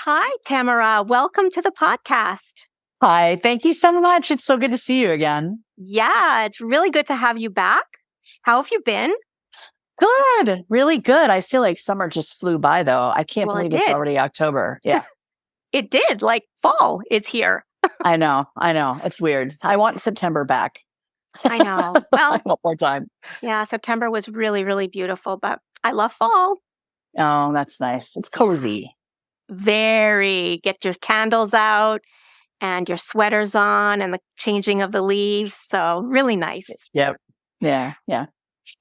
Hi, Tamara. Welcome to the podcast. Hi, thank you so much. It's so good to see you again. Yeah, it's really good to have you back. How have you been? Good, really good. I feel like summer just flew by though. I can't Well, it believe it's did. already October. Yeah, It did. Like fall is here. I know. It's weird. I want September back. I know. I Well, want more time. yeah, September was really, really beautiful, but I love fall. Oh, that's nice. It's Yeah. cozy. Very. Get your candles out and your sweaters on and the changing of the leaves. So, really nice. Yep. Yeah.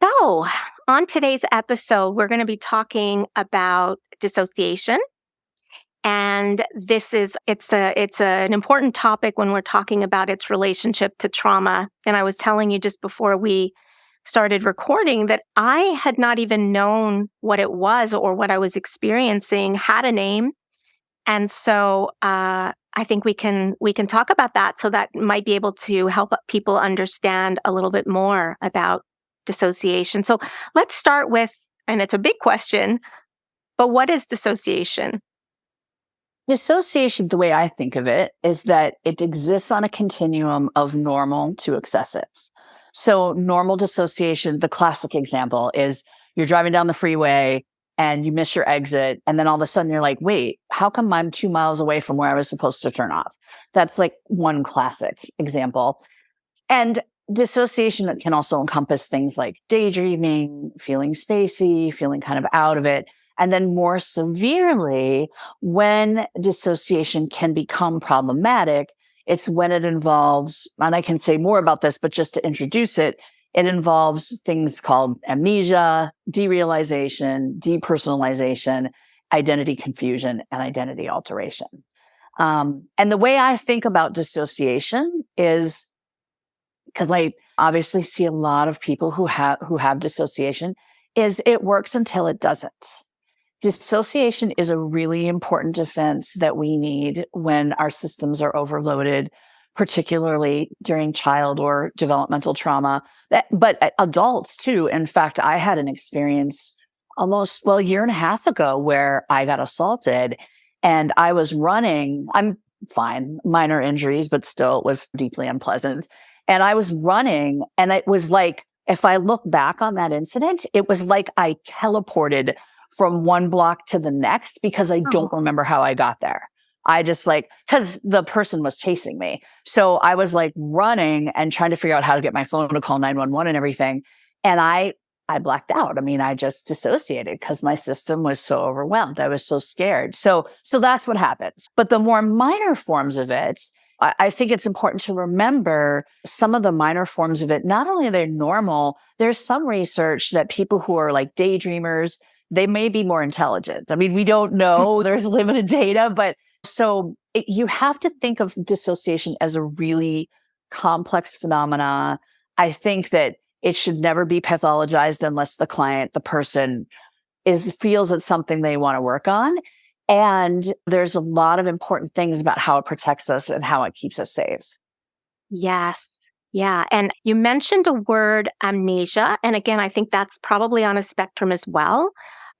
So, on today's episode, we're going to be talking about dissociation. And it's an important topic when we're talking about its relationship to trauma. And I was telling you just before we started recording that I had not even known what it was or what I was experiencing had a name. And so I think we can talk about that, so that might be able to help people understand a little bit more about dissociation. So let's start with, and it's a big question, but what is dissociation? Dissociation, the way I think of it, is that it exists on a continuum of normal to excessive. So normal dissociation, the classic example is you're driving down the freeway and you miss your exit. And then all of a sudden you're like, wait, how come I'm 2 miles away from where I was supposed to turn off? That's like one classic example. And dissociation that can also encompass things like daydreaming, feeling spacey, feeling kind of out of it. And then more severely, when dissociation can become problematic, it's when it involves, and I can say more about this, but just to introduce it, it involves things called amnesia, derealization, depersonalization, identity confusion, and identity alteration. And the way I think about dissociation is, because I obviously see a lot of people who have dissociation, is it works until it doesn't. Dissociation is a really important defense that we need when our systems are overloaded, particularly during child or developmental trauma, but adults too. In fact, I had an experience a year and a half ago where I got assaulted and I was running. I'm fine, minor injuries, but still it was deeply unpleasant. And I was running and it was like, if I look back on that incident, it was like I teleported from one block to the next because I don't remember how I got there. I just because the person was chasing me. So I was like running and trying to figure out how to get my phone to call 911 and everything. And I blacked out. I mean, I just dissociated because my system was so overwhelmed. I was so scared. So that's what happens. But the more minor forms of it, I think it's important to remember some of the minor forms of it. Not only are they normal, there's some research that people who are like daydreamers, they may be more intelligent. I mean, we don't know. There's limited data, but you have to think of dissociation as a really complex phenomena. I think that it should never be pathologized unless the person feels it's something they want to work on. And there's a lot of important things about how it protects us and how it keeps us safe. Yes. Yeah. And you mentioned a word, amnesia. And again, I think that's probably on a spectrum as well.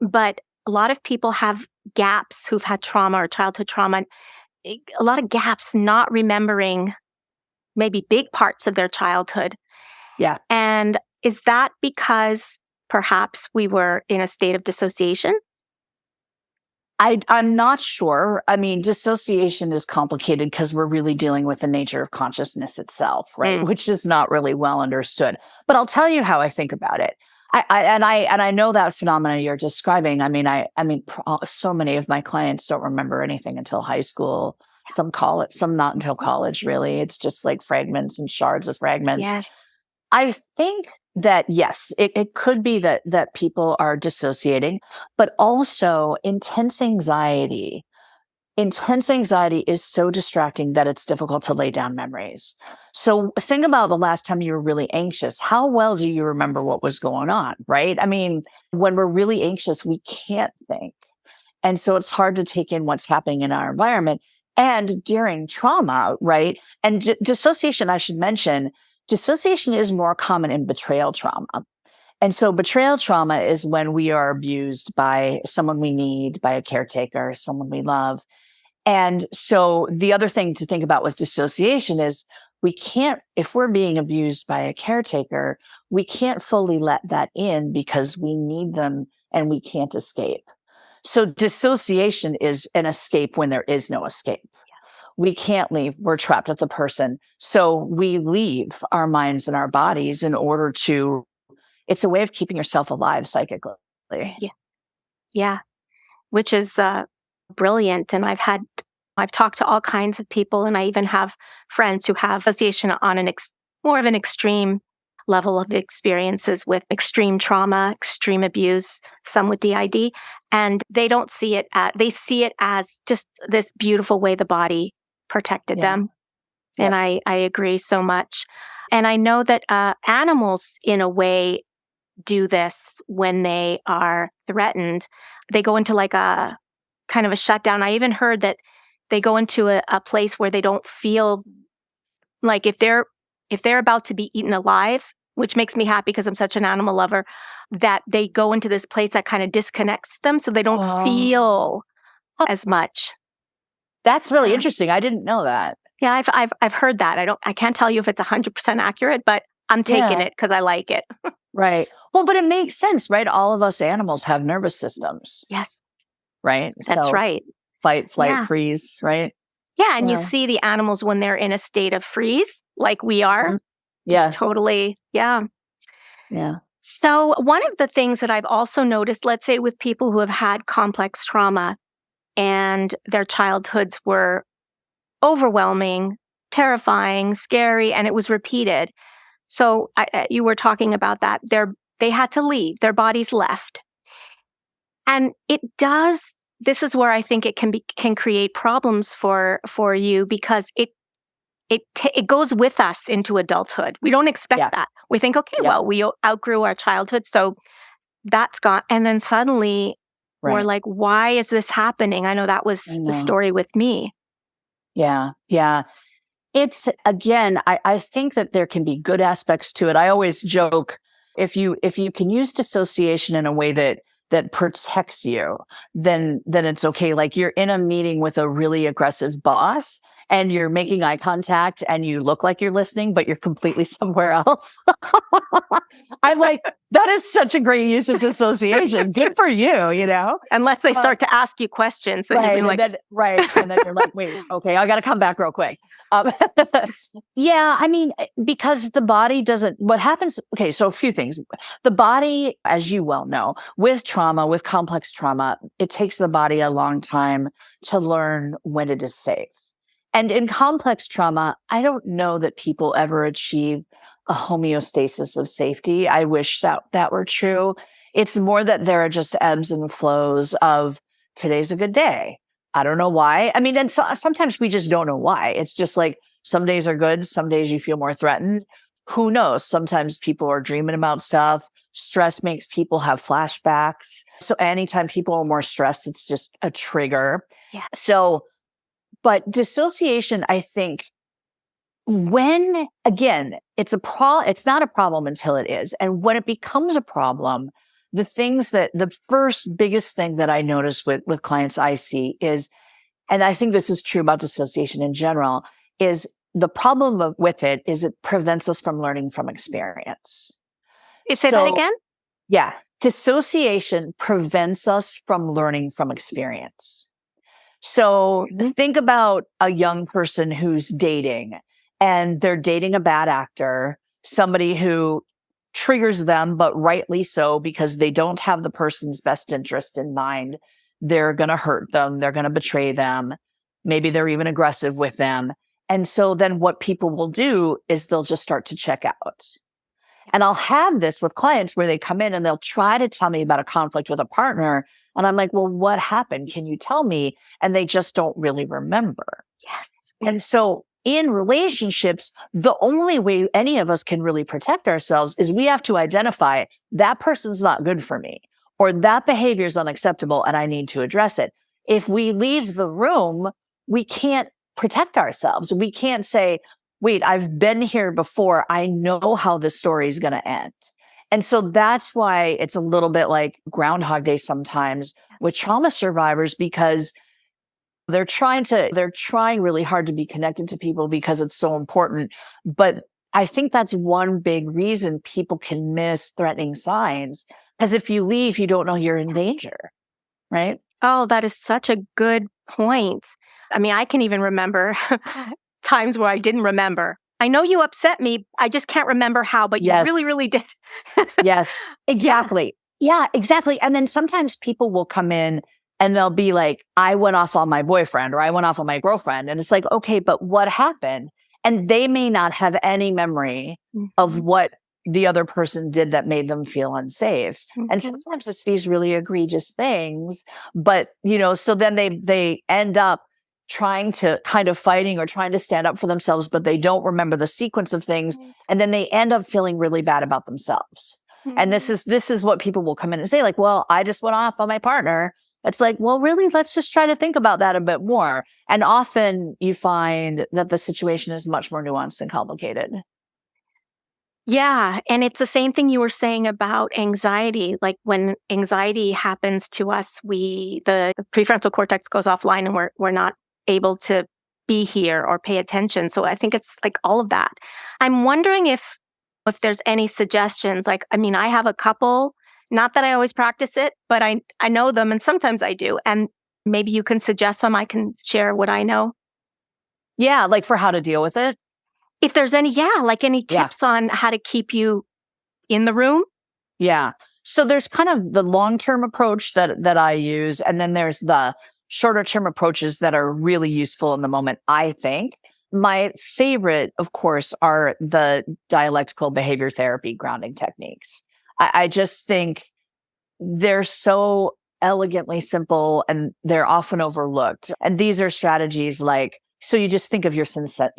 But a lot of people have gaps who've had trauma or childhood trauma, a lot of gaps not remembering maybe big parts of their childhood. Yeah. And is that because perhaps we were in a state of dissociation? I'm not sure. I mean, dissociation is complicated because we're really dealing with the nature of consciousness itself, right? Which is not really well understood. But I'll tell you how I think about it. I know that phenomena you're describing. I mean, so many of my clients don't remember anything until high school. Some college, some not until college. Really, it's just like fragments and shards of fragments. Yes. I think that yes, it could be that people are dissociating, but also intense anxiety. Intense anxiety is so distracting that it's difficult to lay down memories. So think about the last time you were really anxious. How well do you remember what was going on, right? I mean, when we're really anxious, we can't think. And so it's hard to take in what's happening in our environment. And during trauma, right? And dissociation, I should mention, dissociation is more common in betrayal trauma. And so betrayal trauma is when we are abused by someone we need, by a caretaker, someone we love. And so the other thing to think about with dissociation is we can't, if we're being abused by a caretaker, we can't fully let that in because we need them and we can't escape. So dissociation is an escape when there is no escape. Yes. We can't leave. We're trapped with the person. So we leave our minds and our bodies in order to, it's a way of keeping yourself alive psychically. Yeah. Yeah. Which is brilliant. And I've talked to all kinds of people, and I even have friends who have association on more of an extreme level of experiences with extreme trauma, extreme abuse, some with DID, and they don't see it they see it as just this beautiful way the body protected them. Yep. And I agree so much. And I know that animals, in a way, do this when they are threatened. They go into like a kind of a shutdown. I even heard that they go into a place where they don't feel like if they're about to be eaten alive, which makes me happy because I'm such an animal lover, that they go into this place that kind of disconnects them so they don't feel as much. That's really interesting. I didn't know that. Yeah, I've heard that. I can't tell you if it's 100% accurate, but I'm taking it because I like it. Right. Well, but it makes sense, right? All of us animals have nervous systems. Yes. Right. That's right. Fight, flight, freeze, right? Yeah, and you see the animals when they're in a state of freeze, like we are. Mm-hmm. Yeah. Totally. Yeah. Yeah. So one of the things that I've also noticed, let's say with people who have had complex trauma and their childhoods were overwhelming, terrifying, scary, and it was repeated. So you were talking about that. They had to leave. Their bodies left. And it does, this is where I think it can create problems for you because it goes with us into adulthood. We don't expect that. We think, okay, well, we outgrew our childhood, so that's gone. And then suddenly we're like, why is this happening? I know that was the story with me. Yeah. Yeah. It's, again, I think that there can be good aspects to it. I always joke, if you can use dissociation in a way that protects you, then it's okay. Like you're in a meeting with a really aggressive boss and you're making eye contact and you look like you're listening, but you're completely somewhere else. I'm like, that is such a great use of dissociation. Good for you, you know? Unless they start to ask you questions. Then right, you're like, and then you're like, wait, okay, I got to come back real quick. Yeah, I mean, because the body doesn't, what happens, okay, so a few things. The body, as you well know, with trauma, with complex trauma, it takes the body a long time to learn when it is safe. And in complex trauma, I don't know that people ever achieve a homeostasis of safety. I wish that were true. It's more that there are just ebbs and flows of today's a good day. I don't know why. I mean, and sometimes we just don't know why. It's just like some days are good. Some days you feel more threatened. Who knows? Sometimes people are dreaming about stuff. Stress makes people have flashbacks. So anytime people are more stressed, it's just a trigger. Yeah. So, but dissociation, I think, when, again, it's not a problem until it is. And when it becomes a problem, the first biggest thing that I notice with clients I see is, and I think this is true about dissociation in general, is the problem with it is it prevents us from learning from experience. Say that again? Yeah. Dissociation prevents us from learning from experience. So think about a young person who's dating and they're dating a bad actor, somebody who triggers them, but rightly so, because they don't have the person's best interest in mind. They're going to hurt them. They're going to betray them. Maybe they're even aggressive with them. And so then what people will do is they'll just start to check out. And I'll have this with clients where they come in and they'll try to tell me about a conflict with a partner. And I'm like, well, what happened? Can you tell me? And they just don't really remember. Yes. And so in relationships, the only way any of us can really protect ourselves is we have to identify that person's not good for me, or that behavior is unacceptable and I need to address it. If we leave the room, we can't protect ourselves. We can't say, wait, I've been here before. I know how this story is going to end. And so that's why it's a little bit like Groundhog Day sometimes with trauma survivors, because They're trying really hard to be connected to people because it's so important. But I think that's one big reason people can miss threatening signs. Because if you leave, you don't know you're in danger, right? Oh, that is such a good point. I mean, I can even remember times where I didn't remember. I know you upset me. I just can't remember how, but you really, Yes. really did. Yes, Yeah. exactly. Yeah, exactly. And then sometimes people will come in and they'll be like, I went off on my boyfriend or I went off on my girlfriend. And it's like, okay, but what happened? And they may not have any memory of Mhm, what the other person did that made them feel unsafe. And mhm. sometimes it's these really egregious things, but so then they end up trying to kind of fighting or trying to stand up for themselves, but they don't remember the sequence of things. Right. And then they end up feeling really bad about themselves. And Mhm. this is what people will come in and say, like, well, I just went off on my partner. It's like, well, really, let's just try to think about that a bit more. And often you find that the situation is much more nuanced and complicated. Yeah, and it's the same thing you were saying about anxiety. Like when anxiety happens to us, the prefrontal cortex goes offline and we're not able to be here or pay attention. So I think it's like all of that. I'm wondering if there's any suggestions. Like, I mean, I have a couple, not that I always practice it, but I know them and sometimes I do. And maybe you can suggest some. I can share what I know. Yeah, like for how to deal with it. If there's any, yeah, like any Yeah. tips on how to keep you in the room. Yeah. So there's kind of the long-term approach that I use, and then there's the shorter-term approaches that are really useful in the moment, I think. My favorite, of course, are the dialectical behavior therapy grounding techniques. I just think they're so elegantly simple and they're often overlooked. And these are strategies like, so you just think of your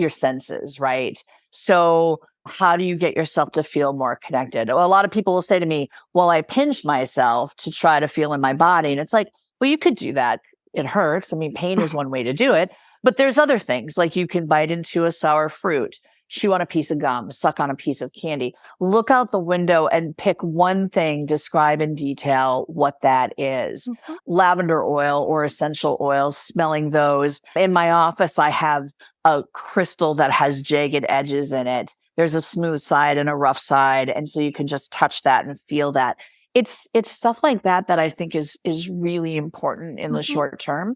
senses, right? So how do you get yourself to feel more connected? Well, a lot of people will say to me, well, I pinch myself to try to feel in my body. And it's like, well, you could do that. It hurts. I mean, pain is one way to do it, but there's other things like you can bite into a sour fruit, chew on a piece of gum, suck on a piece of candy. Look out the window and pick one thing, describe in detail what that is. Mhm. Lavender oil or essential oils, smelling those. In my office, I have a crystal that has jagged edges in it. There's a smooth side and a rough side. And so you can just touch that and feel that. It's stuff like that that I think is really important in the Mhm. short term.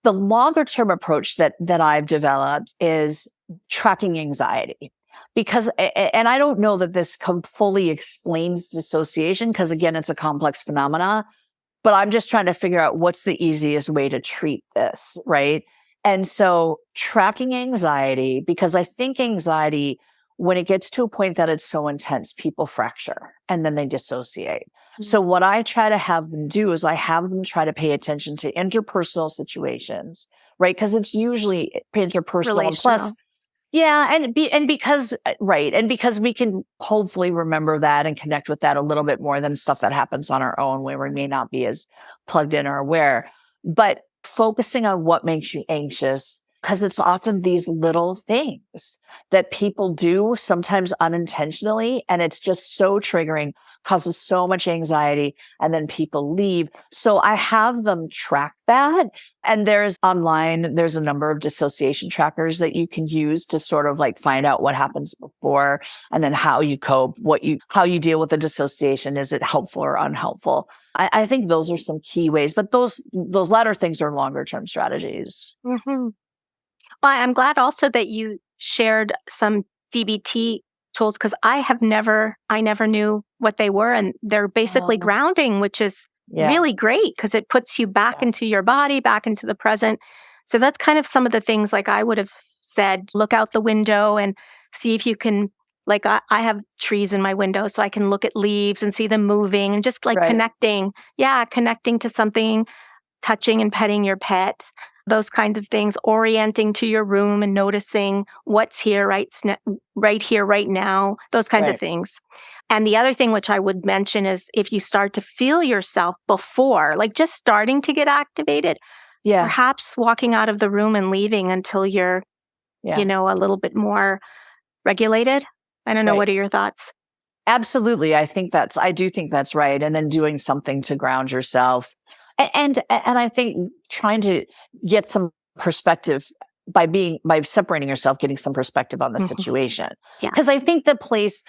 The longer term approach that I've developed is tracking anxiety because, and I don't know that this fully explains dissociation because again, it's a complex phenomena, but I'm just trying to figure out what's the easiest way to treat this. Right. And so tracking anxiety, because I think anxiety, when it gets to a point that it's so intense, people fracture and then they dissociate. So Mhm. what I try to have them do is I have them try to pay attention to interpersonal situations, right? Because it's usually interpersonal and plus, Relational. yeah, and because right, and because we can hopefully remember that and connect with that a little bit more than stuff that happens on our own where we may not be as plugged in or aware. But focusing on what makes you anxious, because it's often these little things that people do, sometimes unintentionally, and it's just so triggering, causes so much anxiety, and then people leave. So I have them track that. And there's a number of dissociation trackers that you can use to sort of like find out what happens before and then how you cope, how you deal with the dissociation. Is it helpful or unhelpful? I think those are some key ways, but those latter things are longer term strategies. Mhm. Well, I'm glad also that you shared some DBT tools because I never knew what they were. And they're basically Oh, grounding, which is yeah, really great because it puts you back yeah, into your body, back into the present. So that's kind of some of the things like I would have said, look out the window and see if you can, like, I have trees in my window, so I can look at leaves and see them moving and just like right, connecting. Yeah, connecting to something, touching and petting your pet, those kinds of things, orienting to your room and noticing what's here right here, right now, those kinds of right. things. And the other thing which I would mention is if you start to feel yourself before, like just starting to get activated, Yeah, perhaps walking out of the room and leaving until you're, yeah, a little bit more regulated. I don't know. right. What are your thoughts? Absolutely. I do think that's right. And then doing something to ground yourself. And I think trying to get some perspective by separating yourself, getting some perspective on the Mhm. situation. Yeah. Because I think the place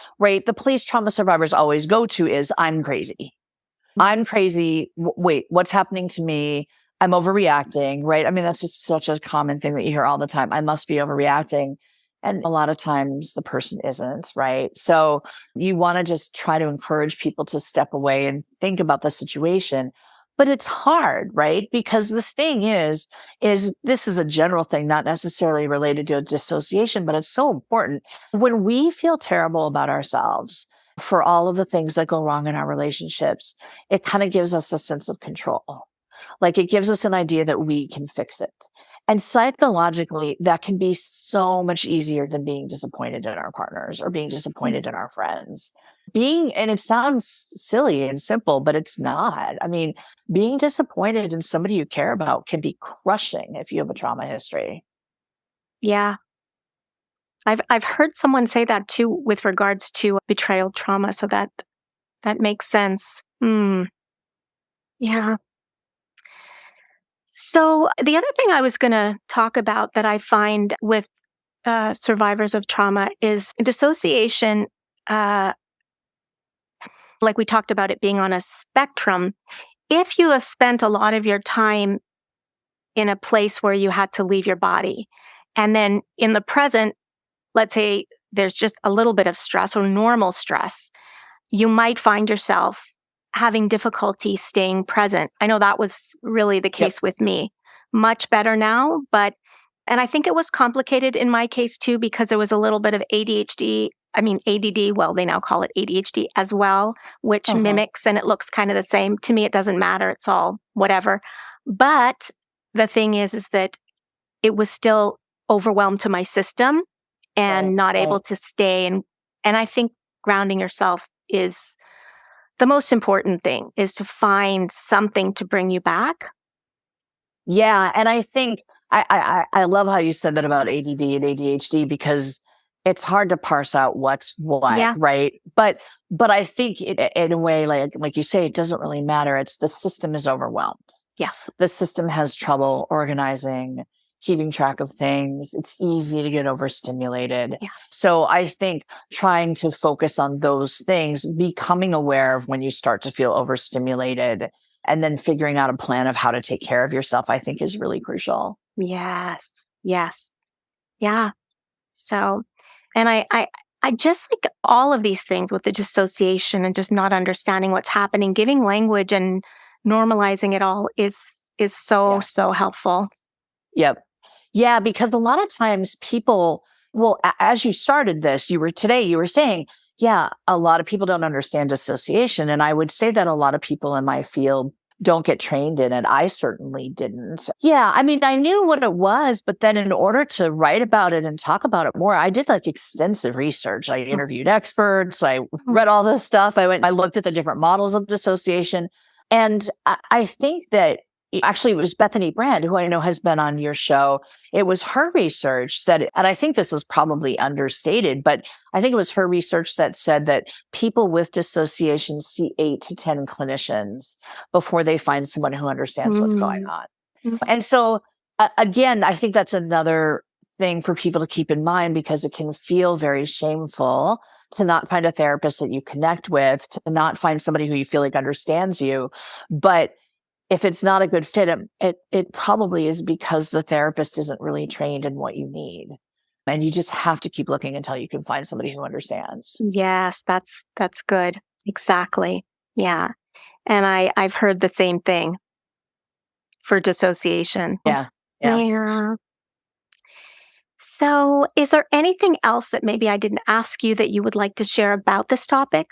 trauma survivors always go to is, I'm crazy. I'm crazy. Wait, what's happening to me? I'm overreacting, right? I mean, that's just such a common thing that you hear all the time. I must be overreacting. And a lot of times the person isn't, right? So you want to just try to encourage people to step away and think about the situation. But it's hard, right? Because the thing is this is a general thing, not necessarily related to dissociation, but it's so important. When we feel terrible about ourselves for all of the things that go wrong in our relationships, it kind of gives us a sense of control. Like, it gives us an idea that we can fix it. And psychologically, that can be so much easier than being disappointed in our partners or being disappointed in our friends. And it sounds silly and simple, but it's not. I mean, being disappointed in somebody you care about can be crushing if you have a trauma history. Yeah. I've heard someone say that too with regards to betrayal trauma, so that makes sense. Yeah. So the other thing I was going to talk about that I find with survivors of trauma is dissociation. Uh, like we talked about it being on a spectrum. If you have spent a lot of your time in a place where you had to leave your body, and then in the present, let's say there's just a little bit of stress or normal stress, you might find yourself having difficulty staying present. I know that was really the Yep. case with me. Much better now, and I think it was complicated in my case too because there was a little bit of ADHD. I mean, ADD, well, they now call it ADHD as well, which Uh-huh. mimics and it looks kind of the same. To me, it doesn't matter. It's all whatever. But the thing is that it was still overwhelmed to my system Right. and not Right. able to stay. And I think grounding yourself is the most important thing, is to find something to bring you back. Yeah, and I think I love how you said that about ADD and ADHD, because it's hard to parse out what's what, Yeah. right? But I think in a way, like you say, it doesn't really matter. It's the system is overwhelmed. Yeah. The system has trouble organizing, keeping track of things. It's easy to get overstimulated. Yeah. So I think trying to focus on those things, becoming aware of when you start to feel overstimulated, and then figuring out a plan of how to take care of yourself, I think is really crucial. Yes. Yes. Yeah. So, and I just think all of these things with the dissociation and just not understanding what's happening, giving language and normalizing it all is so, Yeah. so helpful. Yep. Yeah, because a lot of times people, well, as you started this, you were saying, yeah, a lot of people don't understand dissociation. And I would say that a lot of people in my field don't get trained in it. I certainly didn't. Yeah. I mean, I knew what it was, but then in order to write about it and talk about it more, I did like extensive research. I interviewed experts. I read all this stuff. I looked at the different models of dissociation. And I think that actually, it was Bethany Brand, who I know has been on your show. It was her research and I think this is probably understated, but I think it was her research that said that people with dissociation see 8 to 10 clinicians before they find someone who understands what's going Mm. on. Mm. And so, again, I think that's another thing for people to keep in mind, because it can feel very shameful to not find a therapist that you connect with, to not find somebody who you feel like understands you. But if it's not a good fit, it probably is because the therapist isn't really trained in what you need. And you just have to keep looking until you can find somebody who understands. Yes, that's good. Exactly. Yeah. And I've heard the same thing for dissociation. Yeah. Yeah. Yeah. So, is there anything else that maybe I didn't ask you that you would like to share about this topic?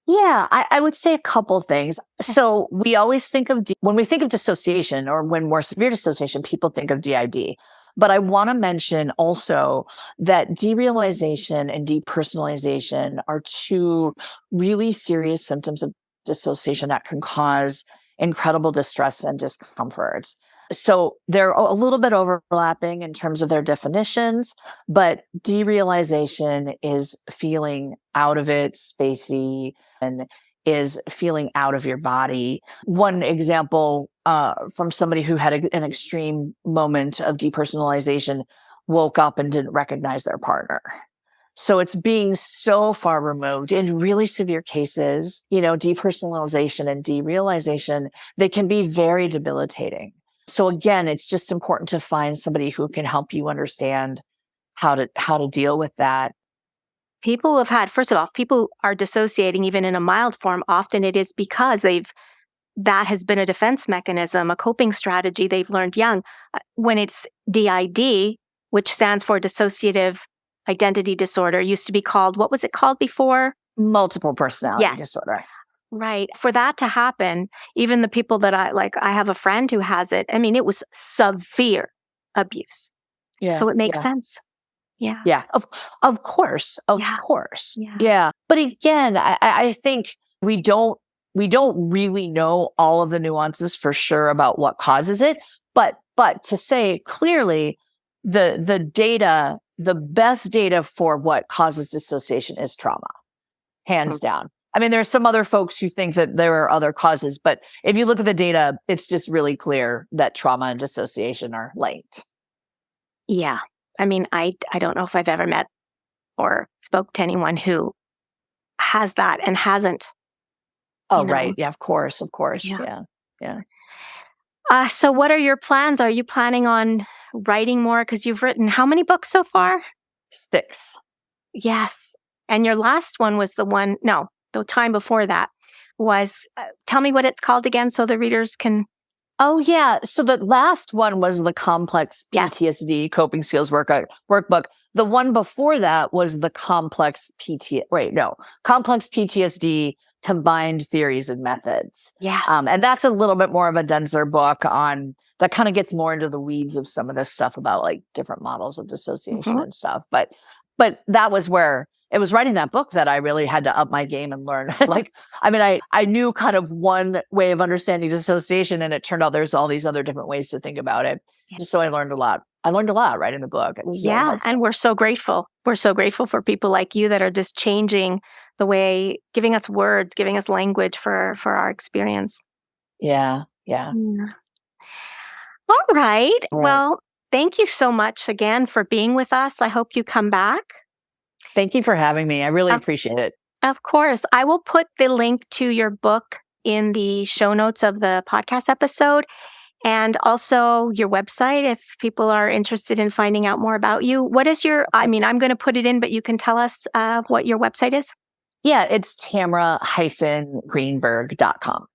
Yeah, I would say a couple things. So we always think of, when we think of dissociation, or when more severe dissociation, people think of DID. But I want to mention also that derealization and depersonalization are two really serious symptoms of dissociation that can cause incredible distress and discomfort. So they're a little bit overlapping in terms of their definitions, but derealization is feeling out of it, spacey, and is feeling out of your body. One example from somebody who had an extreme moment of depersonalization, woke up and didn't recognize their partner. So it's being so far removed. In really severe cases, depersonalization and derealization, they can be very debilitating. So again, it's just important to find somebody who can help you understand how to deal with that. People have had, first of all, people are dissociating even in a mild form. Often it is because that has been a defense mechanism, a coping strategy they've learned young. When it's DID, which stands for dissociative identity disorder, used to be called, what was it called before? Multiple personality Yes. disorder. Right. For that to happen, even the people that I have a friend who has it. I mean, it was severe abuse. Yeah. So it makes sense. Yeah. Yeah. Of course. Of Yeah. course. Yeah. Yeah. But again, I think we don't really know all of the nuances for sure about what causes it. But to say clearly, the data, the best data for what causes dissociation is trauma, hands down. I mean, there's some other folks who think that there are other causes, but if you look at the data, it's just really clear that trauma and dissociation are linked. Yeah. I mean, I don't know if I've ever met or spoke to anyone who has that and hasn't. Oh, right. Yeah, of course. Yeah. Yeah. So what are your plans? Are you planning on writing more? Because you've written how many books so far? 6. Yes. And your last one was the time before that was, tell me what it's called again so the readers can. Oh, yeah. So the last one was the complex PTSD coping skills workbook. The one before that was the complex PTSD combined theories and methods. Yeah. And that's a little bit more of a denser book that kind of gets more into the weeds of some of this stuff about like different models of dissociation and stuff. But that was where it was writing that book that I really had to up my game and learn. I knew kind of one way of understanding dissociation, and it turned out there's all these other different ways to think about it. Yes. So I learned a lot. Writing the book. It was really helpful. And we're so grateful. We're so grateful for people like you that are just changing the way, giving us words, giving us language for our experience. Yeah. All right. Well, thank you so much again for being with us. I hope you come back. Thank you for having me. I really appreciate it. Of course. I will put the link to your book in the show notes of the podcast episode, and also your website if people are interested in finding out more about you. What is I'm going to put it in, but you can tell us what your website is. Yeah, it's Tamara-Greenberg.com.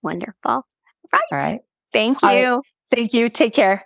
Wonderful. Right. All right. Thank you. Thank you. Take care.